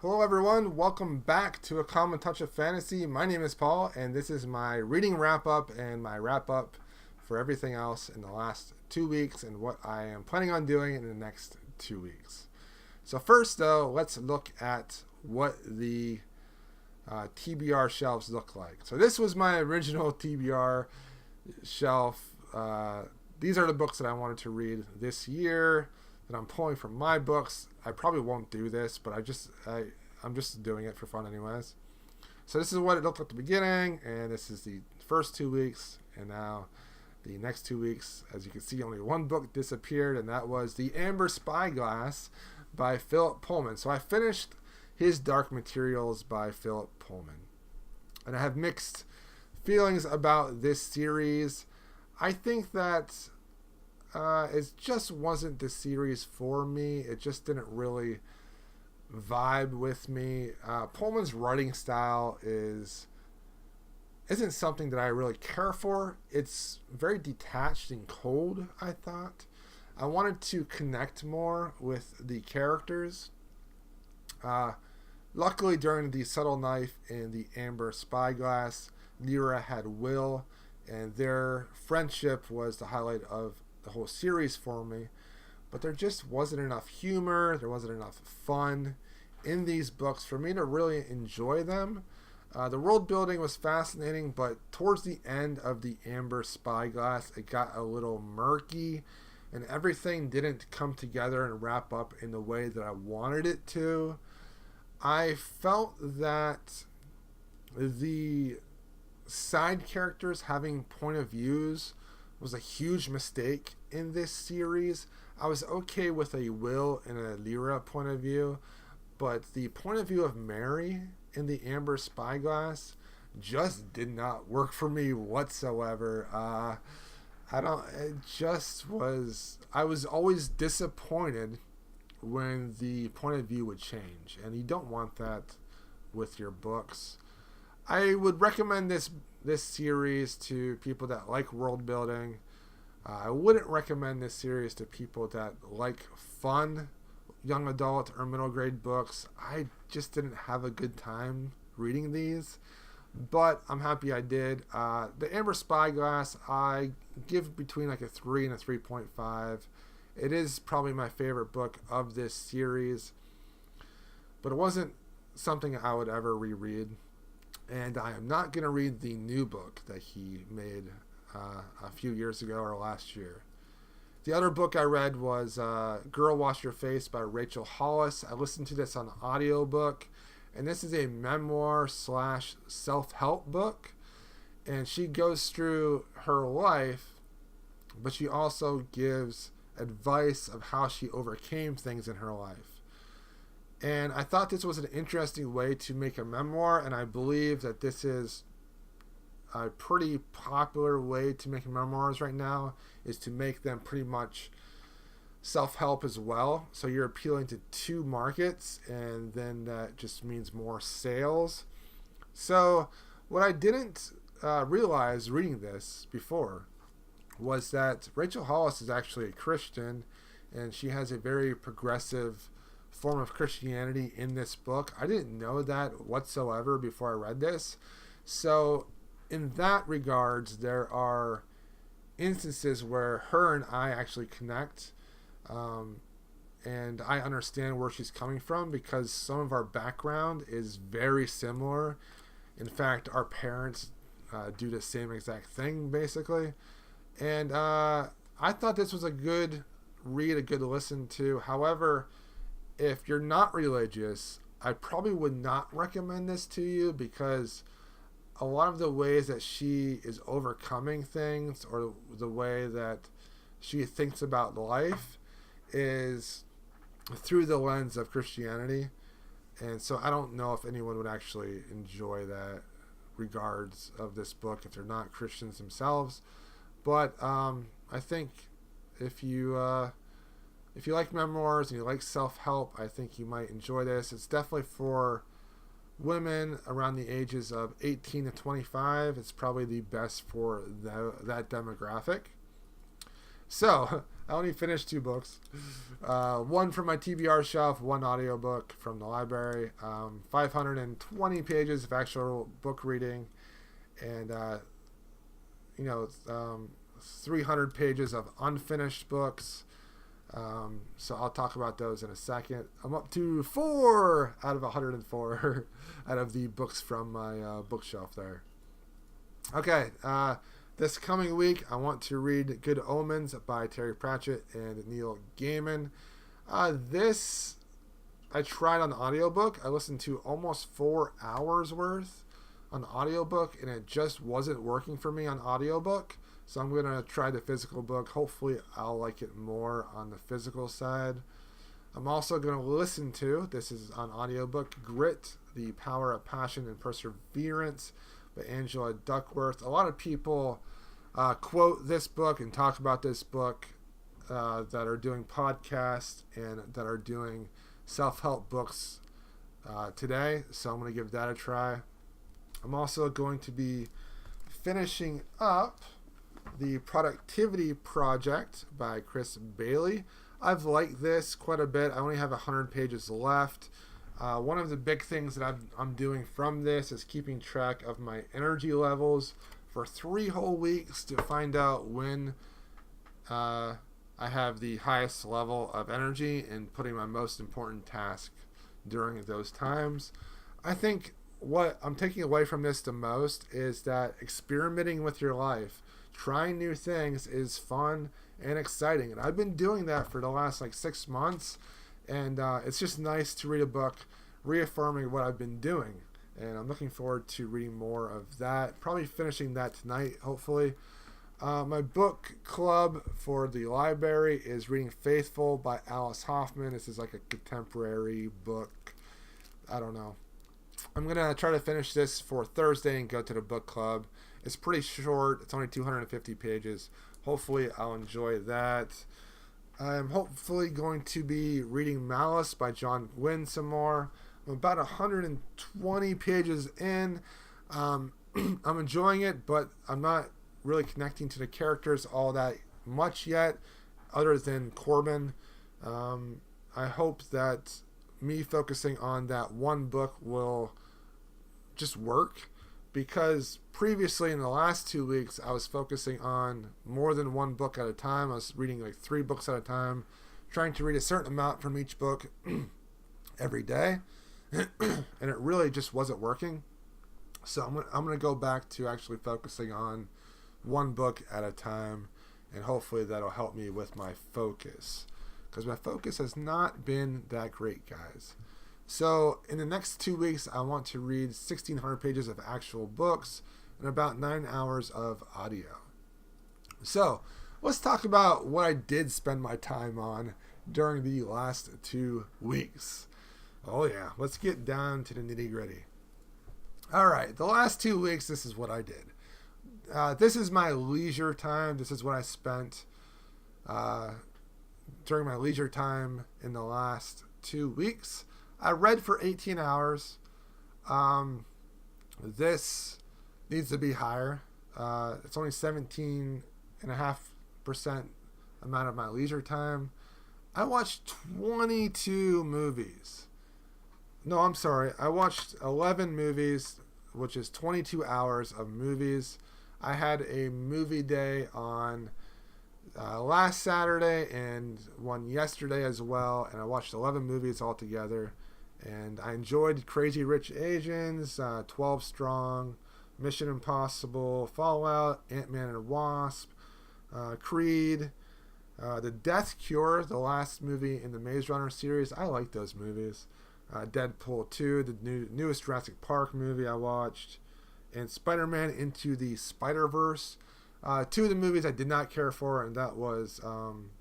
Hello, everyone. Welcome back to A Common Touch of Fantasy. My name is Paul, and this is my reading wrap up and my wrap up for everything else in the last 2 weeks and what I am planning on doing in the next 2 weeks. So, first, though, let's look at what the TBR shelves look like. So, this was my original TBR shelf. These are the books that I wanted to read this year that I'm pulling from my books. I probably won't do this, but I'm just doing it for fun anyways. So this is what it looked like at the beginning, and this is the first 2 weeks, and now the next 2 weeks. As you can see, only one book disappeared, and that was The Amber Spyglass by Phillip Pullman. So I finished his Dark Materials by Phillip Pullman, and I have mixed feelings about this series. I think that it just wasn't the series for me. It just didn't really vibe with me. Pullman's writing style isn't something that I really care for. It's very detached and cold, I thought. I wanted to connect more with the characters. Luckily, during the Subtle Knife and the Amber Spyglass, Lyra had Will, and their friendship was the highlight of the whole series for me. But there just wasn't enough humor, there wasn't enough fun in these books for me to really enjoy them. The world building was fascinating, but towards the end of the Amber Spyglass, it got a little murky, and everything didn't come together and wrap up in the way that I wanted it to. I felt that the side characters having point of views was a huge mistake in this series. I was okay with a Will and a Lyra point of view, but the point of view of Mary in the Amber Spyglass just did not work for me whatsoever. I was always disappointed when the point of view would change, and you don't want that with your books. I would recommend this series to people that like world building. I wouldn't recommend this series to people that like fun young adult or middle grade books. I just didn't have a good time reading these, but I'm happy I did. The Amber Spyglass, I give between like a 3 and a 3.5. It is probably my favorite book of this series, but it wasn't something I would ever reread. And I am not going to read the new book that he made a few years ago or last year. The other book I read was Girl Wash Your Face by Rachel Hollis. I listened to this on audiobook, and this is a memoir / self-help book. And she goes through her life, but she also gives advice of how she overcame things in her life. And I thought this was an interesting way to make a memoir, and I believe that this is a pretty popular way to make memoirs right now, is to make them pretty much self-help as well. So you're appealing to two markets, and then that just means more sales. So what I didn't realize reading this before was that Rachel Hollis is actually a Christian, and she has a very progressive form of Christianity in this book. I didn't know that whatsoever before I read this. So in that regards, there are instances where her and I actually connect, and I understand where she's coming from because some of our background is very similar. In fact, our parents do the same exact thing basically. And I thought this was a good read, a good listen to. However, if you're not religious, I probably would not recommend this to you because a lot of the ways that she is overcoming things or the way that she thinks about life is through the lens of Christianity. And so I don't know if anyone would actually enjoy that regards of this book if they're not Christians themselves. But I think if you like memoirs and you like self-help, I think you might enjoy this. It's definitely for women around the ages of 18 to 25. It's probably the best for that demographic. So, I only finished 2 books. One from my TBR shelf, one audiobook from the library. 520 pages of actual book reading. And, 300 pages of unfinished books. So I'll talk about those in a second. I'm up to 4 out of 104 out of the books from my bookshelf there. Okay, this coming week I want to read Good Omens by Terry Pratchett and Neil Gaiman. This I tried on the audiobook. I listened to almost 4 hours worth on the audiobook, and it just wasn't working for me on audiobook. So I'm going to try the physical book. Hopefully I'll like it more on the physical side. I'm also going to listen to, this is on audiobook, Grit, The Power of Passion and Perseverance by Angela Duckworth. A lot of people quote this book and talk about this book that are doing podcasts and that are doing self-help books today. So I'm going to give that a try. I'm also going to be finishing up The Productivity Project by Chris Bailey. I've liked this quite a bit. I only have 100 pages left. One of the big things that I'm doing from this is keeping track of my energy levels for 3 whole weeks to find out when I have the highest level of energy and putting my most important task during those times. I think what I'm taking away from this the most is that experimenting with your life, trying new things is fun and exciting. And I've been doing that for the last 6 months. And it's just nice to read a book reaffirming what I've been doing. And I'm looking forward to reading more of that. Probably finishing that tonight, hopefully. My book club for the library is reading Faithful by Alice Hoffman. This is like a contemporary book. I don't know. I'm going to try to finish this for Thursday and go to the book club. It's pretty short. It's only 250 pages. Hopefully I'll enjoy that. I'm hopefully going to be reading Malice by John Gwynne some more. I'm about 120 pages in. I'm enjoying it, but I'm not really connecting to the characters all that much yet, other than Corbin. I hope that me focusing on that one book will just work, because previously in the last 2 weeks I was focusing on more than one book at a time. I was reading 3 books at a time, trying to read a certain amount from each book every day, and it really just wasn't working. So I'm going to go back to actually focusing on one book at a time, and hopefully that'll help me with my focus, because my focus has not been that great, guys. So in the next 2 weeks, I want to read 1,600 pages of actual books and about 9 hours of audio. So let's talk about what I did spend my time on during the last 2 weeks. Oh yeah, let's get down to the nitty-gritty. All right, the last 2 weeks, this is what I did. This is my leisure time. This is what I spent during my leisure time in the last 2 weeks. I read for 18 hours. This needs to be higher. It's only 17.5% amount of my leisure time. I watched 22 movies. No, I'm sorry. I watched 11 movies, which is 22 hours of movies. I had a movie day on last Saturday and one yesterday as well, and I watched 11 movies altogether. And I enjoyed Crazy Rich Asians, 12 Strong, Mission Impossible, Fallout, Ant-Man and Wasp, Creed, The Death Cure, the last movie in the Maze Runner series. I like those movies. Deadpool 2, the newest Jurassic Park movie I watched, and Spider-Man Into the Spider-Verse. 2 of the movies I did not care for, and that was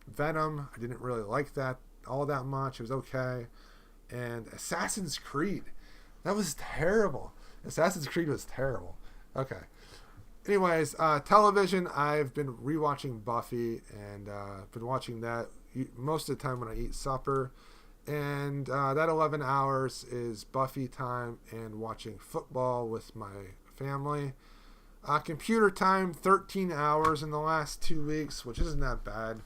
Venom. I didn't really like that all that much. It was okay. And Assassin's Creed. That was terrible. Assassin's Creed was terrible. Okay. Anyways, television, I've been rewatching Buffy, and been watching that most of the time when I eat supper. And that 11 hours is Buffy time and watching football with my family. Computer time, 13 hours in the last 2 weeks, which isn't that bad.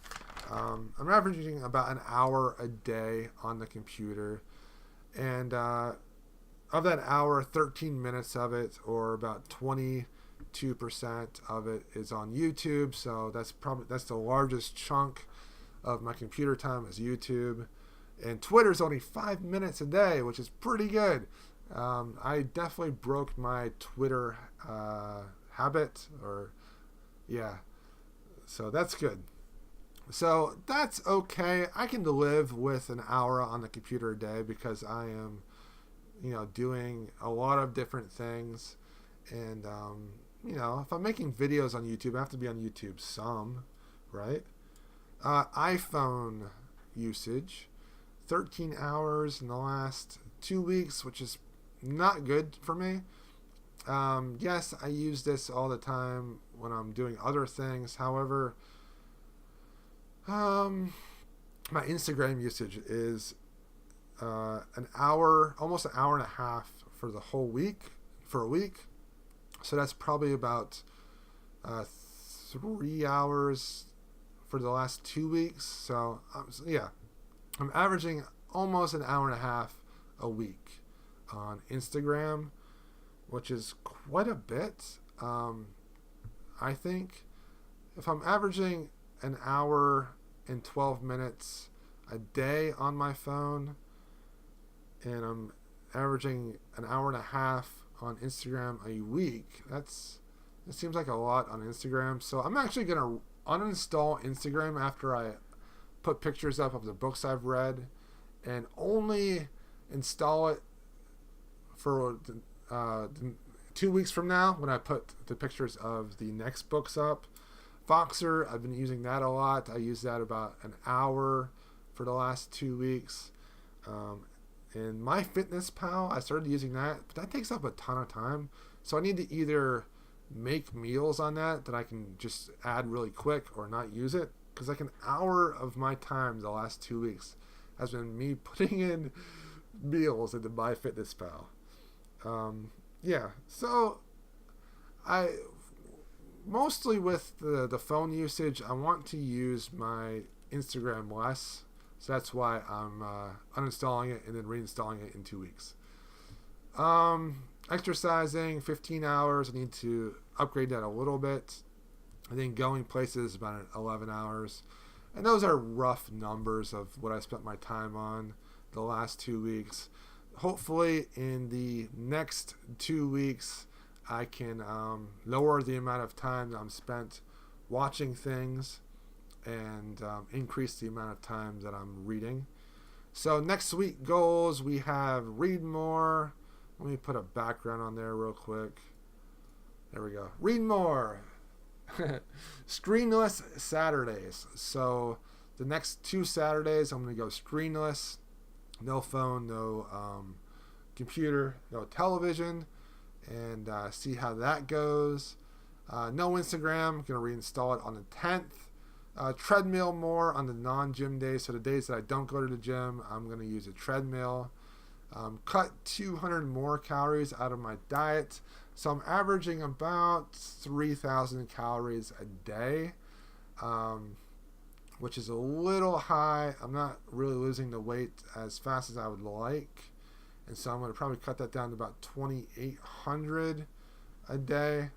I'm averaging about an hour a day on the computer. And of that hour, 13 minutes of it, or about 22% of it, is on YouTube. So that's the largest chunk of my computer time is YouTube. And Twitter's only 5 minutes a day, which is pretty good. I definitely broke my Twitter habit, so that's good. So that's okay. I can live with an hour on the computer a day because I am, doing a lot of different things. And, if I'm making videos on YouTube, I have to be on YouTube some, right? iPhone usage, 13 hours in the last 2 weeks, which is not good for me. Yes, I use this all the time when I'm doing other things. However, my Instagram usage is an hour, almost an hour and a half for the whole week, for a week. So that's probably about 3 hours for the last 2 weeks. So, I'm averaging almost an hour and a half a week on Instagram, which is quite a bit. I think if I'm averaging an hour and 12 minutes a day on my phone, and I'm averaging an hour and a half on Instagram a week, it seems like a lot on Instagram. So I'm actually going to uninstall Instagram after I put pictures up of the books I've read, and only install it for 2 weeks from now when I put the pictures of the next books up. Voxer, I've been using that a lot. I use that about an hour for the last 2 weeks. And MyFitnessPal, I started using that, but that takes up a ton of time. So I need to either make meals on that I can just add really quick, or not use it, because like an hour of my time the last 2 weeks has been me putting in meals into MyFitnessPal. So I mostly with the phone usage, I want to use my Instagram less. So that's why I'm uninstalling it and then reinstalling it in 2 weeks. Exercising, 15 hours. I need to upgrade that a little bit. I think going places about 11 hours. And those are rough numbers of what I spent my time on the last 2 weeks. Hopefully in the next 2 weeks, I can lower the amount of time that I'm spent watching things and increase the amount of time that I'm reading. So next week goals, we have read more. Let me put a background on there real quick. There we go. Read more. Screenless Saturdays. So the next 2 Saturdays, I'm going to go screenless. No phone, no computer, no television, and see how that goes. No Instagram. I'm going to reinstall it on the 10th. Treadmill more on the non-gym days. So the days that I don't go to the gym, I'm going to use a treadmill. Cut 200 more calories out of my diet. So I'm averaging about 3,000 calories a day, which is a little high. I'm not really losing the weight as fast as I would like. And so I'm going to probably cut that down to about 2,800 a day.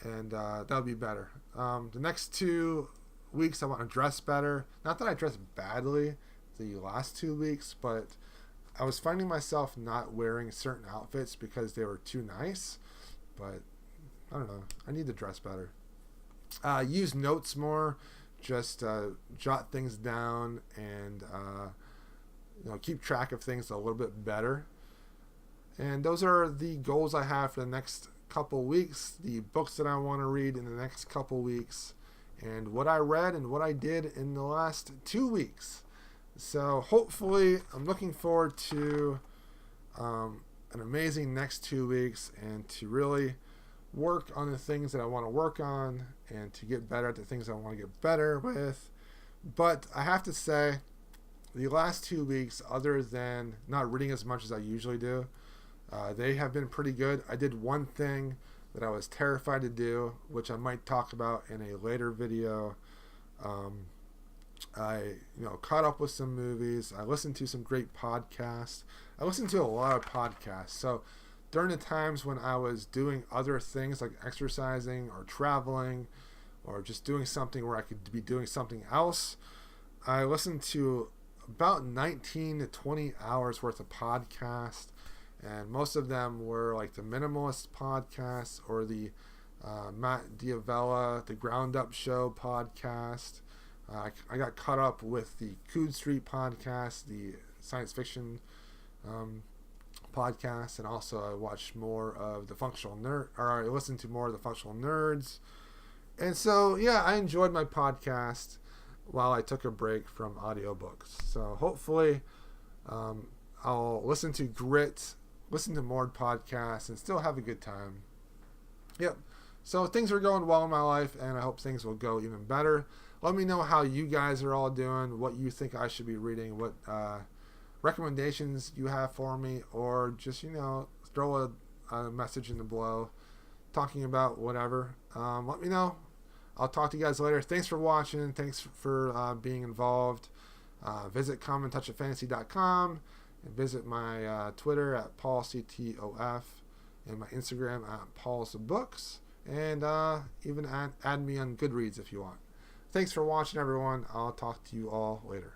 And that would be better. The next 2 weeks, I want to dress better. Not that I dressed badly the last 2 weeks, but I was finding myself not wearing certain outfits because they were too nice. But I don't know. I need to dress better. Use notes more. Just jot things down and keep track of things a little bit better. And those are the goals I have for the next couple weeks. The books that I want to read in the next couple weeks. And what I read and what I did in the last 2 weeks. So hopefully I'm looking forward to an amazing next 2 weeks and to really work on the things that I want to work on and to get better at the things I want to get better with. But I have to say, the last 2 weeks, other than not reading as much as I usually do, they have been pretty good. I did one thing that I was terrified to do, which I might talk about in a later video. I caught up with some movies. I listened to some great podcasts. I listened to a lot of podcasts. So during the times when I was doing other things like exercising or traveling or just doing something where I could be doing something else, I listened to about 19 to 20 hours worth of podcasts, and most of them were like the Minimalist podcast or the Matt Diavella, the Ground Up Show podcast. I got caught up with the Coode Street podcast, the science fiction podcast, and also I watched more of the Functional Nerd, or I listened to more of the Functional Nerds. And so, yeah, I enjoyed my podcast while I took a break from audiobooks. So hopefully I'll listen to Grit, listen to more podcasts, and still have a good time. Yep. So things are going well in my life, and I hope things will go even better. Let me know how you guys are all doing, what you think I should be reading, what recommendations you have for me, or just, throw a message in the below talking about whatever. Let me know. I'll talk to you guys later. Thanks for watching. Thanks for being involved. Visit commonTouchOfFantasy.com and visit my Twitter at PaulCTOF and my Instagram at PaulsBooks, and even add me on Goodreads if you want. Thanks for watching, everyone. I'll talk to you all later.